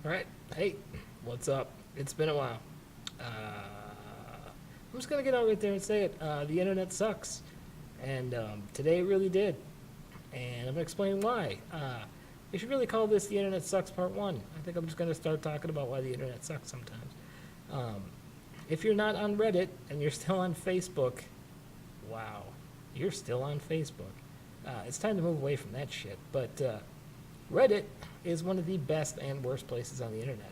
All right. Hey, what's up? It's been a while. I'm just gonna get out right there and say it. The internet sucks, and today it really did. And I'm gonna explain why. We should really call this "The Internet Sucks Part 1." I think I'm just gonna start talking about why the internet sucks sometimes. Um, if you're not on Reddit and you're still on Facebook, wow, you're still on Facebook. It's time to move away from that shit. But Reddit is one of the best and worst places on the internet.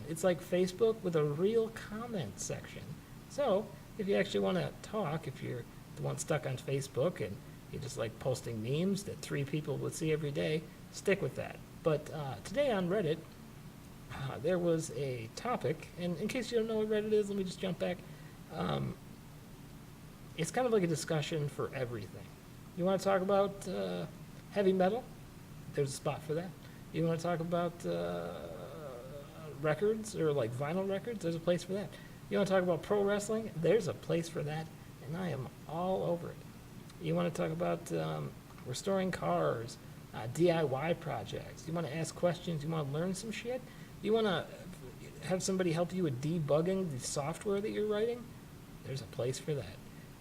It's like Facebook with a real comment section. So, if you actually want to talk, if you're the one stuck on Facebook and you just like posting memes that 3 people would see every day, stick with that. But today on Reddit, there was a topic, and in case you don't know what Reddit is, let me just jump back. Um, it's kind of like a discussion for everything. You want to talk about heavy metal? There's a spot for that. You want to talk about records or like vinyl records? There's a place for that. You want to talk about pro wrestling? There's a place for that, and I am all over it. You want to talk about restoring cars, DIY projects. You want to ask questions. You want to learn some shit. You want to have somebody help you with debugging the software that you're writing? There's a place for that.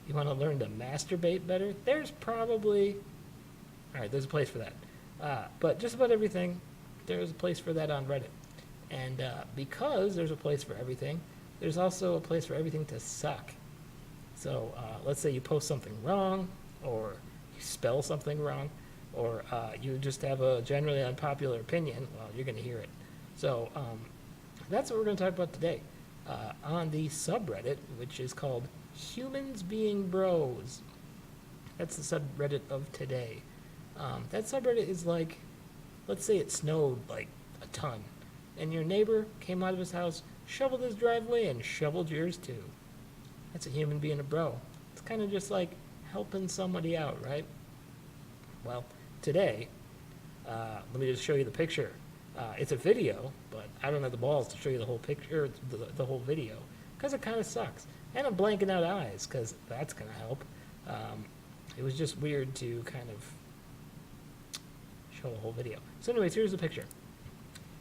You want to learn to masturbate better? There's probably... All right, there's a place for that. But just about everything, there's a place for that on Reddit. And because there's a place for everything, there's also a place for everything to suck. So let's say you post something wrong, or you spell something wrong, or you just have a generally unpopular opinion, well, you're going to hear it. So that's what we're going to talk about today on the subreddit, which is called HumansBeingBros. That's the subreddit of today. That subreddit is like, let's say it snowed like a ton, and your neighbor came out of his house, shoveled his driveway, and shoveled yours too. That's a human being a bro. It's kind of just like helping somebody out, right? Well, today, let me just show you the picture. It's a video, but I don't have the balls to show you the whole picture, the whole video, because it kind of sucks. And I'm blanking out eyes, because that's going to help. It was just weird to kind of show the whole video. So anyways, here's the picture.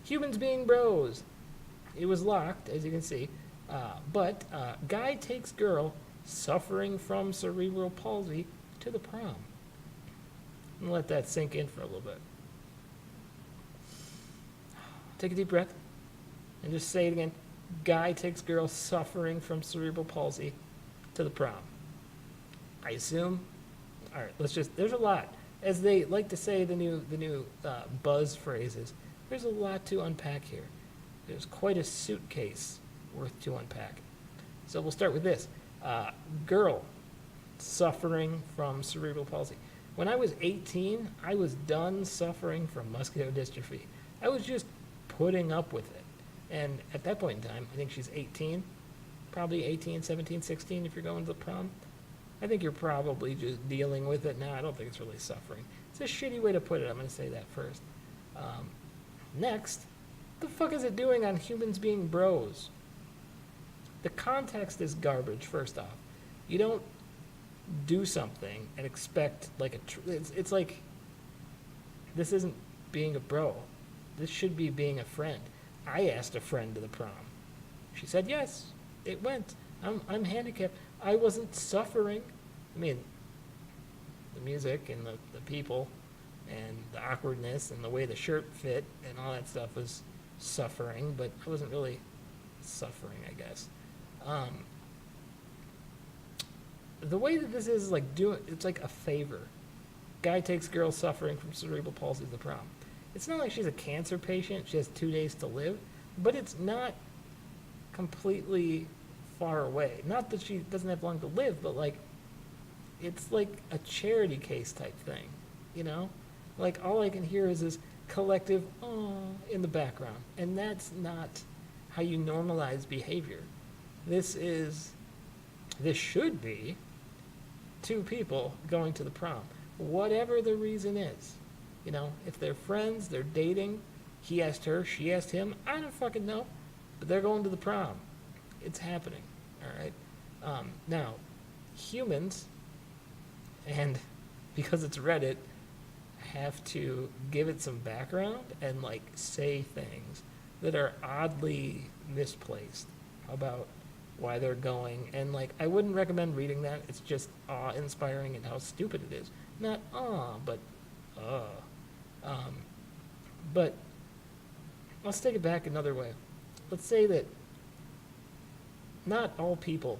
Humans being bros. It was locked, as you can see, but guy takes girl suffering from cerebral palsy to the prom. I'm going to let that sink in for a little bit. Take a deep breath and just say it again. Guy takes girl suffering from cerebral palsy to the prom. I assume. All right, there's a lot. As they like to say, the new buzz phrases, there's a lot to unpack here. There's quite a suitcase worth to unpack. So we'll start with this. Girl suffering from cerebral palsy. When I was 18, I was done suffering from muscular dystrophy. I was just putting up with it. And at that point in time, I think she's 18, probably 18, 17, 16 if you're going to the prom. I think you're probably just dealing with it now. I don't think it's really suffering. It's a shitty way to put it. I'm going to say that first. Next, what the fuck is it doing on Humans Being Bros? The context is garbage, first off. You don't do something and expect like it's like, this isn't being a bro. This should be being a friend. I asked a friend to the prom. She said yes. It went. I'm handicapped. I wasn't suffering. I mean, the music and the people and the awkwardness and the way the shirt fit and all that stuff was suffering, but I wasn't really suffering, I guess. The way that this is like it's like a favor. Guy takes girl suffering from cerebral palsy to the prom. It's not like she's a cancer patient. She has 2 days to live, but it's not completely far away. Not that she doesn't have long to live, but like, it's like a charity case type thing, you know? Like, all I can hear is this collective "oh" in the background, and that's not how you normalize behavior. This should be 2 people going to the prom, whatever the reason is. You know, if they're friends, they're dating, he asked her, she asked him, I don't fucking know, but they're going to the prom. It's happening, all right? Now, humans, and because it's Reddit, have to give it some background and like say things that are oddly misplaced about why they're going. And like, I wouldn't recommend reading that. It's just awe-inspiring and how stupid it is. Not awe, but but let's take it back another way. Let's say that not all people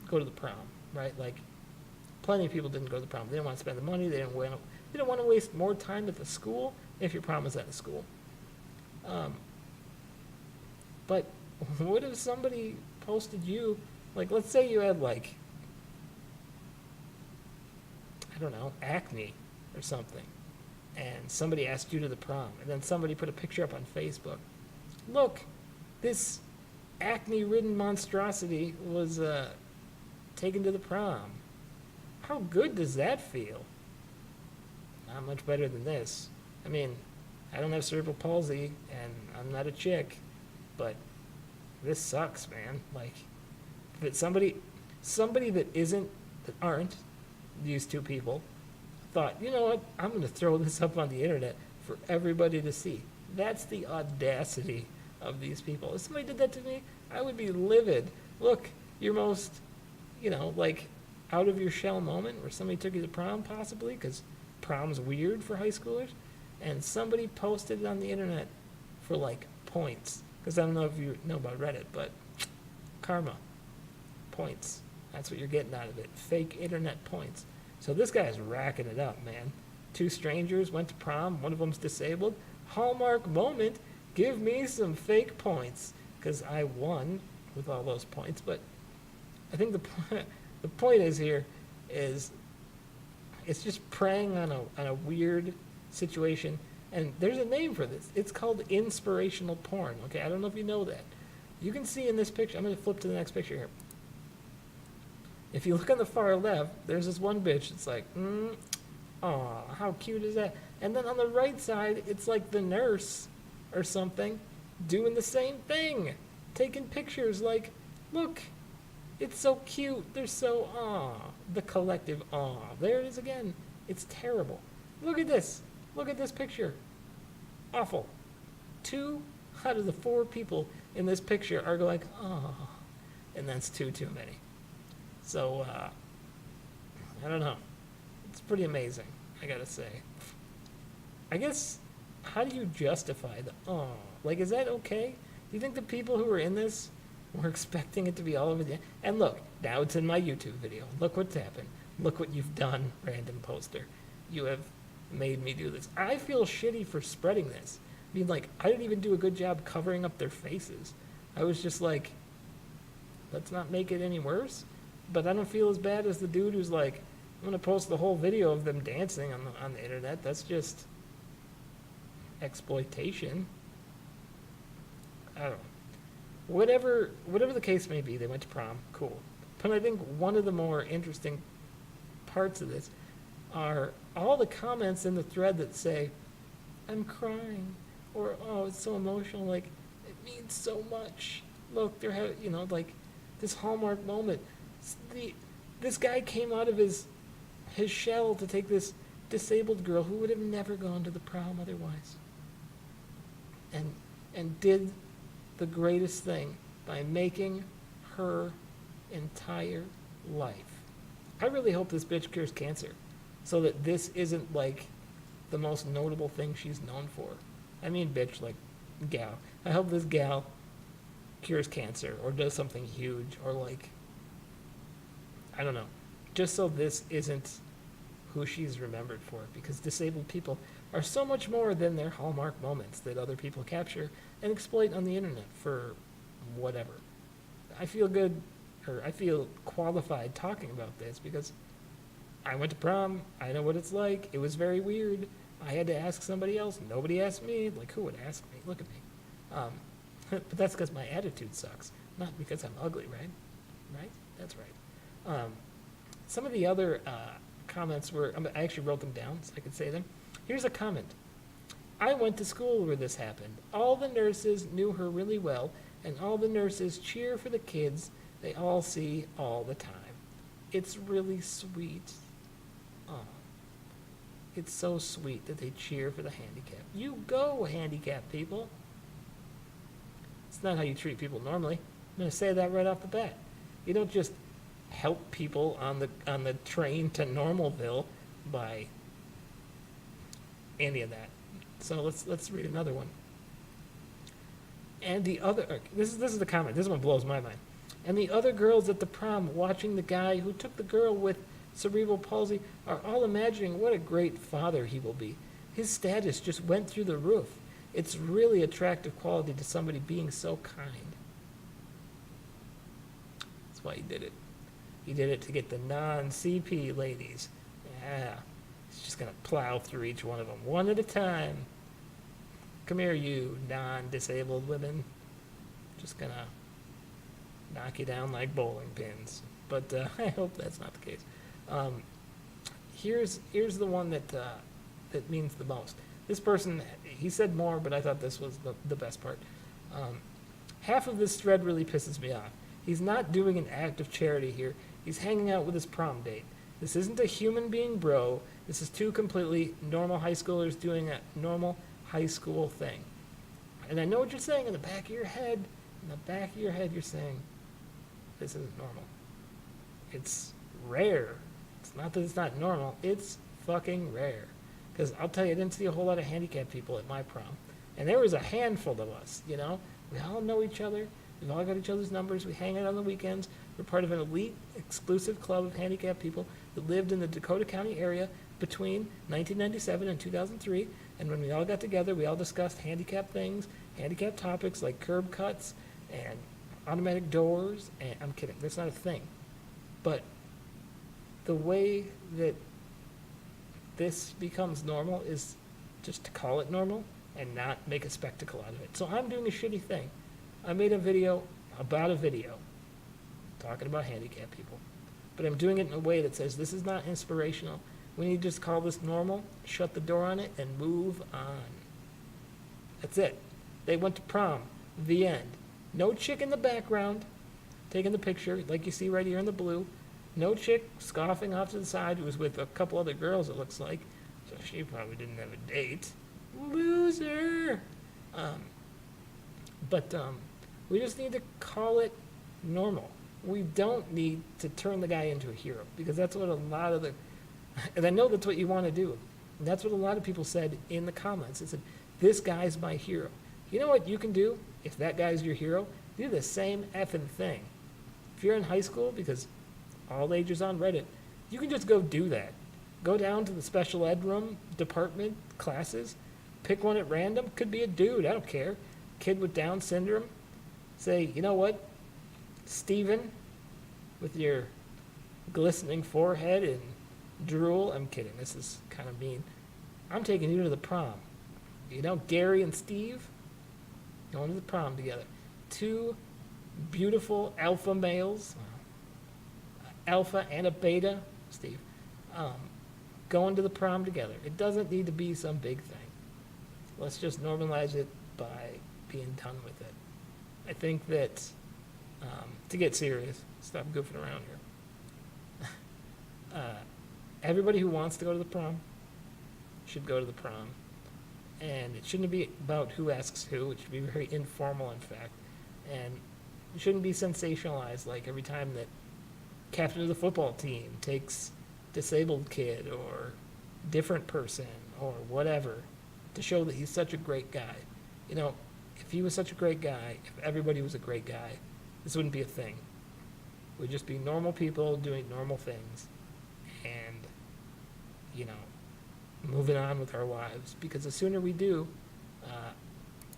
go to the prom, right? Like, plenty of people didn't go to the prom. They didn't want to spend the money. They didn't want to waste more time at the school if your prom is at a school. But what if somebody posted you, like, let's say you had, like, I don't know, acne or something, and somebody asked you to the prom, and then somebody put a picture up on Facebook. Look, this acne-ridden monstrosity was taken to the prom. How good does that feel? Not much better than this. I mean, I don't have cerebral palsy, and I'm not a chick, but this sucks, man. Like, that somebody that aren't these two people thought, you know what, I'm going to throw this up on the internet for everybody to see. That's the audacity of these people. If somebody did that to me, I would be livid. Look, your most, like, out of your shell moment where somebody took you to prom, possibly, because prom's weird for high schoolers, and somebody posted it on the internet for, like, points. Because I don't know if you know about Reddit, but karma, points. That's what you're getting out of it. Fake internet points. So this guy's racking it up, man. Two strangers went to prom. One of them's disabled. Hallmark moment. Give me some fake points. Because I won with all those points. But I think the point is here is it's just preying on a weird situation. And there's a name for this. It's called inspirational porn. Okay, I don't know if you know that. You can see in this picture. I'm going to flip to the next picture here. If you look on the far left, there's this one bitch. It's like, aw, how cute is that? And then on the right side, it's like the nurse or something doing the same thing. Taking pictures like, look, it's so cute. They're so, the collective awe. There it is again. It's terrible. Look at this. Look at this picture. Awful. 2 out of the 4 people in this picture are going, and that's too many. So, I don't know. It's pretty amazing, I gotta say. I guess, how do you justify the, like, is that okay? Do you think the people who were in this were expecting it to be all over the, and look, now it's in my YouTube video. Look what's happened. Look what you've done, random poster. You have made me do this. I feel shitty for spreading this. I mean, like, I didn't even do a good job covering up their faces. I was just like, let's not make it any worse. But I don't feel as bad as the dude who's like, I'm going to post the whole video of them dancing on the internet. That's just exploitation. I don't know. Whatever the case may be, they went to prom. Cool. But I think one of the more interesting parts of this are all the comments in the thread that say, I'm crying, or, oh, it's so emotional, like, it means so much. Look, they're having, like, this Hallmark moment. This guy came out of his shell to take this disabled girl who would have never gone to the prom otherwise, and did the greatest thing by making her entire life. I really hope this bitch cures cancer, so that this isn't like the most notable thing she's known for. I mean, bitch, like, gal. I hope this gal cures cancer or does something huge, or like, I don't know, just so this isn't who she's remembered for, because disabled people are so much more than their Hallmark moments that other people capture and exploit on the internet for whatever. I feel good, or I feel qualified talking about this because I went to prom. I know what it's like. It was very weird. I had to ask somebody else. Nobody asked me. Like, who would ask me? Look at me. But that's because my attitude sucks, not because I'm ugly, right? Right? That's right. Some of the other comments were, I actually wrote them down so I could say them. Here's a comment. I went to school where this happened. All the nurses knew her really well, and all the nurses cheer for the kids they all see all the time. It's really sweet. Oh, it's so sweet that they cheer for the handicap. You go, handicap people. It's not how you treat people normally. I'm going to say that right off the bat. You don't just help people on the train to Normalville by any of that. So let's read another one. And the other, this is the comment. This one blows my mind. And the other girls at the prom watching the guy who took the girl with cerebral palsy are all imagining what a great father he will be. His status just went through the roof. It's really attractive quality to somebody being so kind. That's why he did it. He did it to get the non-CP ladies. Yeah. He's just going to plow through each one of them, one at a time. Come here, you non-disabled women. Just going to knock you down like bowling pins. But I hope that's not the case. Here's the one that means the most. This person, he said more, but I thought this was the best part. Half of this thread really pisses me off. He's not doing an act of charity here. He's hanging out with his prom date. This isn't a human being bro. This is two completely normal high schoolers doing a normal high school thing. And I know what you're saying in the back of your head. In the back of your head, you're saying, this isn't normal. It's rare. It's not that it's not normal. It's fucking rare. Because I'll tell you, I didn't see a whole lot of handicapped people at my prom. And there was a handful of us, you know. We all know each other. We've all got each other's numbers. We hang out on the weekends. We're part of an elite, exclusive club of handicapped people that lived in the Dakota County area between 1997 and 2003. And when we all got together, we all discussed handicap things, handicap topics like curb cuts and automatic doors. And I'm kidding. That's not a thing. But the way that this becomes normal is just to call it normal and not make a spectacle out of it. So I'm doing a shitty thing. I made a video about a video talking about handicapped people. But I'm doing it in a way that says this is not inspirational. We need to just call this normal, shut the door on it, and move on. That's it. They went to prom. The end. No chick in the background taking the picture like you see right here in the blue. No chick scoffing off to the side who was with a couple other girls, it looks like. So she probably didn't have a date. Loser! But we just need to call it normal. We don't need to turn the guy into a hero, because that's what a lot of the... And I know that's what you want to do. And that's what a lot of people said in the comments. They said, this guy's my hero. You know what you can do if that guy's your hero? Do the same effing thing. If you're in high school, because all ages on Reddit, you can just go do that. Go down to the special ed room, department, classes, pick one at random. Could be a dude, I don't care. Kid with Down syndrome. Say, you know what, Steven, with your glistening forehead and drool, I'm kidding, this is kind of mean. I'm taking you to the prom. You know, Gary and Steve, going to the prom together. Two beautiful alpha males, alpha and a beta, Steve, going to the prom together. It doesn't need to be some big thing. Let's just normalize it by being done with it. I think that, to get serious, stop goofing around here. Everybody who wants to go to the prom should go to the prom. And it shouldn't be about who asks who. It should be very informal, in fact. And it shouldn't be sensationalized, like every time that captain of the football team takes disabled kid or different person or whatever to show that he's such a great guy. You know, if he was such a great guy, if everybody was a great guy, this wouldn't be a thing. We'd just be normal people doing normal things and, you know, moving on with our lives. Because the sooner we do,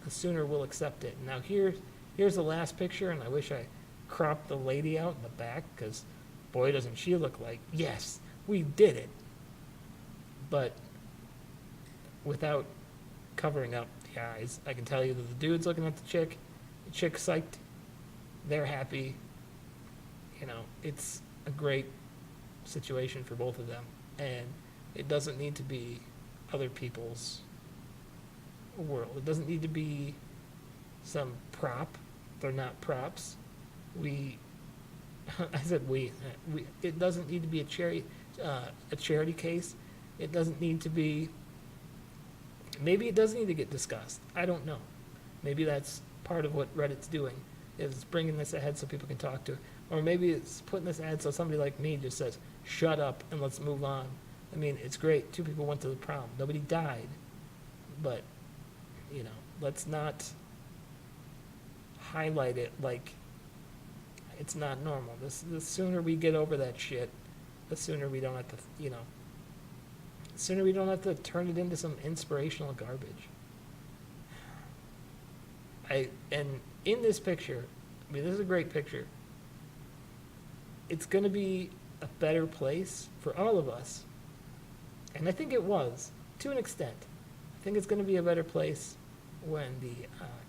the sooner we'll accept it. Now here's the last picture, and I wish I cropped the lady out in the back, because boy, doesn't she look like, yes, we did it. But without covering up the eyes, I can tell you that the dude's looking at the chick's psyched, they're happy. You know, it's a great situation for both of them. And it doesn't need to be other people's world. It doesn't need to be some prop. They're not props. I said we. It doesn't need to be a charity case. It doesn't need to be. Maybe it does need to get discussed. I don't know. Maybe that's part of what Reddit's doing, is bringing this ahead so people can talk to it. Or maybe it's putting this ahead so somebody like me just says, shut up and let's move on. I mean, it's great. 2 people went to the prom. Nobody died. But, you know, let's not highlight it like it's not normal. The sooner we get over that shit, the sooner we don't have to, you know, the sooner we don't have to turn it into some inspirational garbage. And in this picture, I mean, this is a great picture. It's going to be a better place for all of us. And I think it was, to an extent. I think it's going to be a better place when the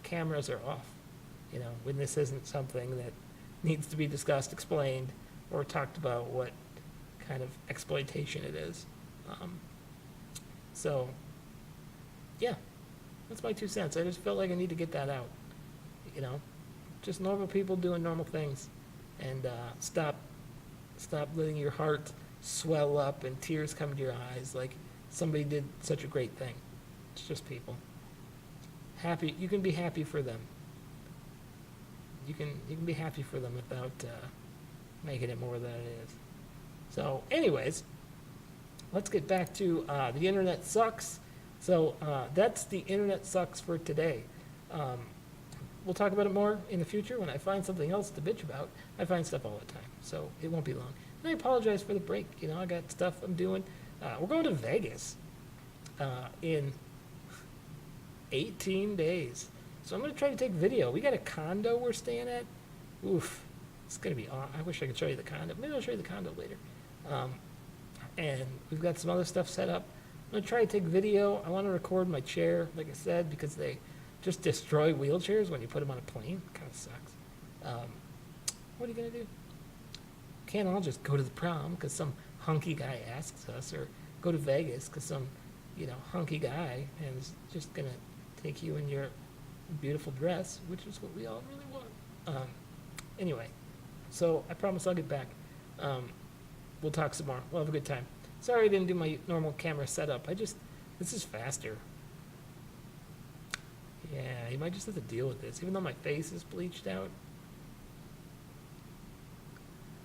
cameras are off. You know, when this isn't something that needs to be discussed, explained, or talked about what kind of exploitation it is. So, yeah, that's my 2 cents. I just felt like I need to get that out. You know, just normal people doing normal things, and stop letting your heart swell up and tears come to your eyes like somebody did such a great thing. It's just people. Happy, you can be happy for them. You can be happy for them without making it more than it is. So, anyways, let's get back to the internet sucks. So that's the internet sucks for today. We'll talk about it more in the future when I find something else to bitch about. I find stuff all the time, so it won't be long. And I apologize for the break. You know, I got stuff I'm doing. We're going to Vegas in 18 days. So I'm going to try to take video. We got a condo we're staying at. Oof. It's going to be awesome. I wish I could show you the condo. Maybe I'll show you the condo later. And we've got some other stuff set up. I'm going to try to take video. I want to record my chair, like I said, because they just destroy wheelchairs when you put them on a plane. Kind of sucks. What are you going to do? Can't all just go to the prom because some hunky guy asks us, or go to Vegas because some, you know, hunky guy is just going to take you in your beautiful dress, which is what we all really want. Anyway, so I promise I'll get back. We'll talk some more. We'll have a good time. Sorry I didn't do my normal camera setup. This is faster. Yeah, you might just have to deal with this, even though my face is bleached out.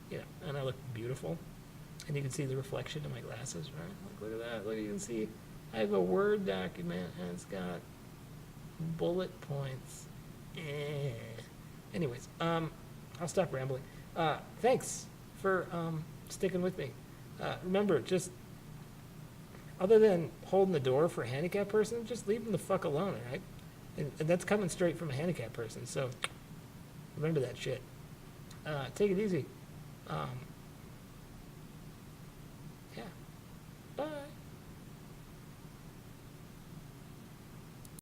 Yeah, and I look beautiful. And you can see the reflection in my glasses, right? Look at that. Look, you can see I have a Word document, and it's got bullet points. Anyways, I'll stop rambling. Thanks for sticking with me. Remember, just other than holding the door for a handicapped person, just leave them the fuck alone, all right? And that's coming straight from a handicapped person, so remember that shit. Take it easy.